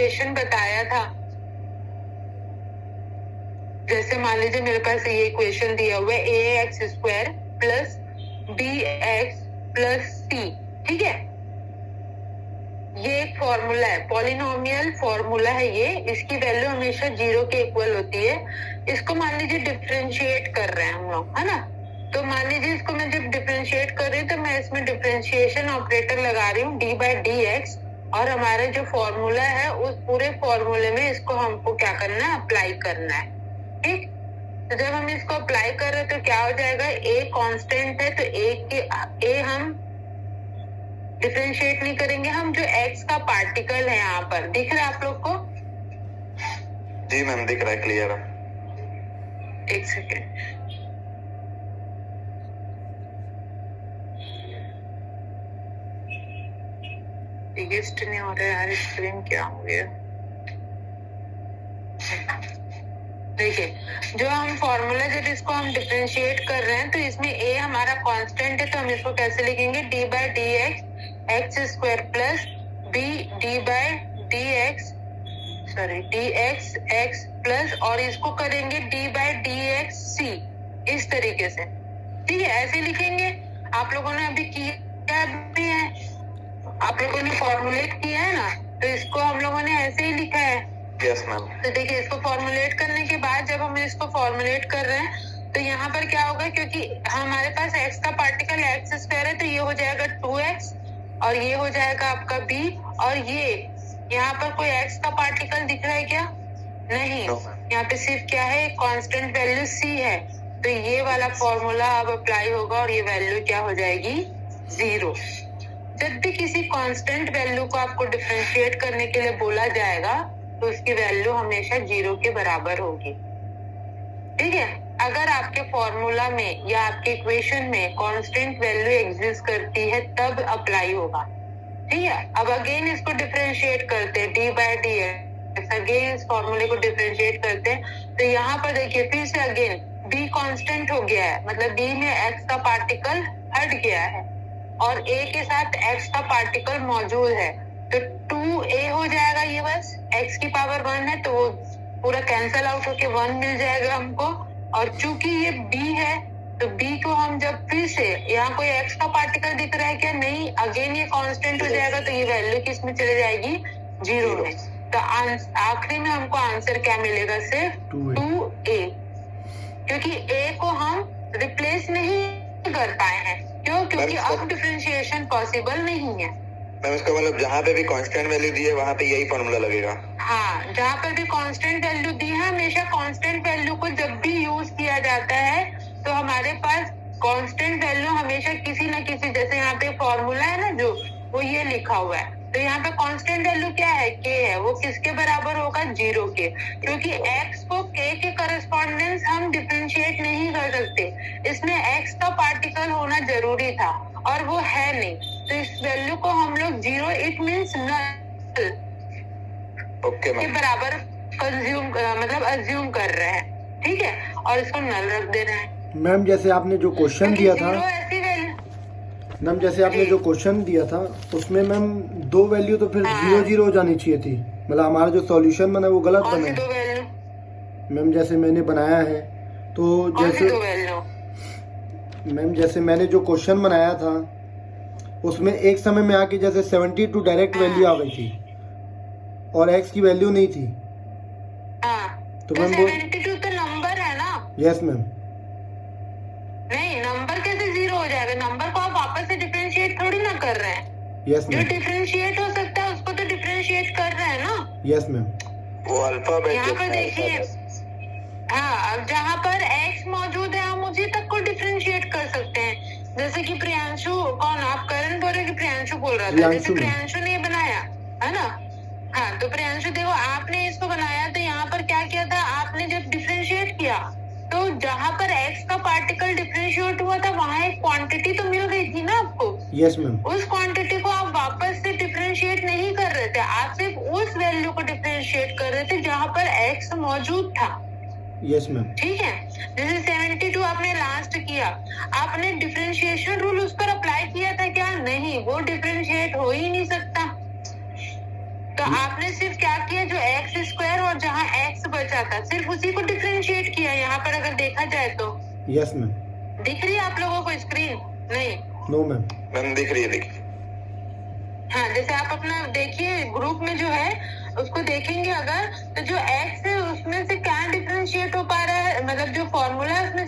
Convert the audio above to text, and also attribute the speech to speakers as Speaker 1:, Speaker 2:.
Speaker 1: Equation बताया था। जैसे मान लीजिए मेरे पास ये इक्वेशन दिया हुआ है ax² plus bx plus c, ठीक है। ये एक फॉर्मूला है, पॉलिनोमियल फॉर्मूला है ये, इसकी वैल्यू हमेशा 0 के इक्वल होती है। इसको मान लीजिए डिफरेंशिएट कर रहे हैं हम लोग, है ना। तो मान लीजिए इसको मैं जब डिफरेंशिएट कर रही हूँ तो मैं इसमें डिफरेंशिएशन ऑपरेटर लगा रही हूँ d/dx, और हमारा जो फॉर्मूला है उस पूरे फॉर्मूले में इसको हमको क्या करना है, अप्लाई करना है, ठीक। तो जब हम इसको अप्लाई कर रहे हैं तो क्या हो जाएगा, a कांस्टेंट है तो a हम डिफरेंशिएट नहीं करेंगे, हम जो x का पार्टिकल है यहाँ पर दिख रहा है आप लोग को?
Speaker 2: जी मैम दिख रहा है, क्लियर है।
Speaker 1: एक सेकेंड, बिगेस्ट नहीं हो रहा यार, स्क्रीन क्या हो गया। देखिए, जो हम फॉर्मूला जब इसको हम डिफरेंशिएट कर रहे हैं तो इसमें a हमारा कांस्टेंट है, तो हम इसको कैसे लिखेंगे, d/dx x² plus b dx x plus, और इसको करेंगे d/dx c, इस तरीके से, ठीक है। ऐसे लिखेंगे। आप लोगों ने अभी किया भी है, आप लोगों ने फॉर्मुलेट किया है ना, तो इसको हम लोगों ने ऐसे ही लिखा है।
Speaker 2: Yes ma'am.
Speaker 1: तो देखिए, इसको फॉर्मुलेट करने के बाद जब हम इसको फॉर्मुलेट कर रहे हैं तो यहाँ पर क्या होगा, क्योंकि हमारे पास x का पार्टिकल x² है तो ये हो जाएगा 2x, और ये हो जाएगा आपका b, और ये यहाँ पर कोई x का पार्टिकल दिख रहा है क्या? नहीं, यहाँ पे सिर्फ क्या है, कांस्टेंट वैल्यू c है, तो ये वाला फॉर्मूला अब अप्लाई होगा और ये वैल्यू क्या हो जाएगी, 0। जब भी किसी कांस्टेंट वैल्यू को आपको डिफरेंशिएट करने के लिए बोला जाएगा तो उसकी वैल्यू हमेशा 0 के बराबर होगी, ठीक है। अगर आपके फॉर्मूला में या आपके इक्वेशन में कांस्टेंट वैल्यू एग्जिस्ट करती है तब अप्लाई होगा, ठीक है। अब अगेन इसको डिफरेंशिएट करते हैं, d/dx, अगेन इस फॉर्मूले को डिफरेंशिएट करते हैं तो यहाँ पर देखिए फिर से अगेन b कांस्टेंट हो गया है, मतलब b में x का पार्टिकल हट गया है और a के साथ x का पार्टिकल मौजूद है, तो 2a हो जाएगा, ये बस x की पावर 1 है तो वो पूरा कैंसल आउट होके 1 मिल जाएगा हमको। और चूंकि ये b है तो b को हम जब फिर से, यहाँ कोई x का पार्टिकल दिख रहा है क्या? नहीं, अगेन ये कांस्टेंट हो जाएगा तो ये वैल्यू किस में चले जाएगी, 0 में। तो आखिरी में हमको आंसर क्या मिलेगा, सिर्फ 2a, क्योंकि a को हम रिप्लेस नहीं कर पाए हैं। क्यों? क्योंकि अब डिफरेंशिएशन पॉसिबल नहीं है।
Speaker 2: मैम इसका मतलब जहाँ पे भी कांस्टेंट वैल्यू दी है वहाँ पे यही फॉर्मूला लगेगा।
Speaker 1: हाँ, जहाँ पर भी कांस्टेंट वैल्यू दी है, हमेशा कांस्टेंट वैल्यू को जब भी यूज किया जाता है तो हमारे पास कांस्टेंट वैल्यू हमेशा किसी न किसी, जैसे यहाँ पे फॉर्मूला है ना जो, वो ये लिखा हुआ है, तो यहाँ पे कांस्टेंट वैल्यू क्या है, k है, वो किसके बराबर होगा, 0 के, क्योंकि x को k के करस्पॉन्डेंस हम डिफरेंशिएट नहीं कर सकते, इसमें x का पार्टिकल होना जरूरी था और वो है नहीं, तो इस वैल्यू को हम लोग 0, इट मीन्स नल के बराबर कंज्यूम, मतलब अज्यूम कर रहे हैं, ठीक है, और इसको नल रख दे रहे हैं।
Speaker 3: मैम जैसे आपने जो क्वेश्चन दिया था, मैम जैसे आपने जो क्वेश्चन दिया था उसमें मैम 2 वैल्यू तो फिर 0 0 हो जानी चाहिए थी, मतलब हमारा जो सॉल्यूशन बना वो गलत बना है। मैम जैसे मैंने बनाया है तो जैसे मैम जैसे मैंने जो क्वेश्चन बनाया था उसमें एक समय में आके जैसे 72 डायरेक्ट वैल्यू आ गई थी और x की वैल्यू नहीं थी, तो मैम वो
Speaker 1: 72 तो नंबर है ना।
Speaker 3: Yes ma'am.
Speaker 1: नहीं, नंबर कैसे 0 हो जाएगा, नंबर को आप वापस से डिफरेंशिएट थोड़ी ना कर रहे हैं।
Speaker 3: Yes ma'am.
Speaker 1: जो डिफरेंशिएट हो सकता है उसको तो डिफरेंशिएट कर रहे हैं ना।
Speaker 3: Yes ma'am.
Speaker 2: वो अल्फाबेट
Speaker 1: यहाँ पर देखिए, हाँ, अब जहाँ पर x मौजूद है हम उसी तक को डिफरेंशिएट कर सकते हैं। जैसे कि प्रियांशु, कौन आप, करण बोल रहे कि प्रियांशु बोल रहा था? जैसे प्रियांशु ने बनाया है ना, हाँ, तो प्रियांशु देखो आपने इसको बनाया तो यहाँ पर क्या किया था, आपने जब डिफरेंशिएट किया तो जहाँ पर x का पार्टिकल डिफरेंशिएट हुआ था वहाँ एक क्वांटिटी तो मिल गई थी ना आपको।
Speaker 3: Yes ma'am.
Speaker 1: उस क्वांटिटी को आप वापस से डिफरेंशिएट नहीं कर रहे थे, आप सिर्फ उस वैल्यू को डिफरेंशिएट कर रहे थे जहाँ पर x मौजूद था।
Speaker 3: Yes ma'am.
Speaker 1: ठीक है, जैसे 72 आपने लास्ट किया, आपने डिफरेंशिएशन रूल उस पर अप्लाई किया था क्या? नहीं, वो डिफरेंशिएट हो ही नहीं सकता। तो आपने सिर्फ क्या किया, जो एक्स स्क्वायर और जहाँ एक्स बचा था सिर्फ उसी को डिफरेंशिएट किया। यहाँ पर अगर देखा जाए तो
Speaker 3: यस मैम।
Speaker 1: दिख रही है आप लोगों को स्क्रीन? नहीं,
Speaker 3: नो मैम।
Speaker 2: मैम दिख रही है,
Speaker 1: हाँ, जैसे आप अपना देखिए ग्रुप में जो है उसको देखेंगे अगर, तो जो एक्स है उसमें से क्या डिफरेंशिएट हो पा रहा है, मतलब जो फॉर्मूला है उसमें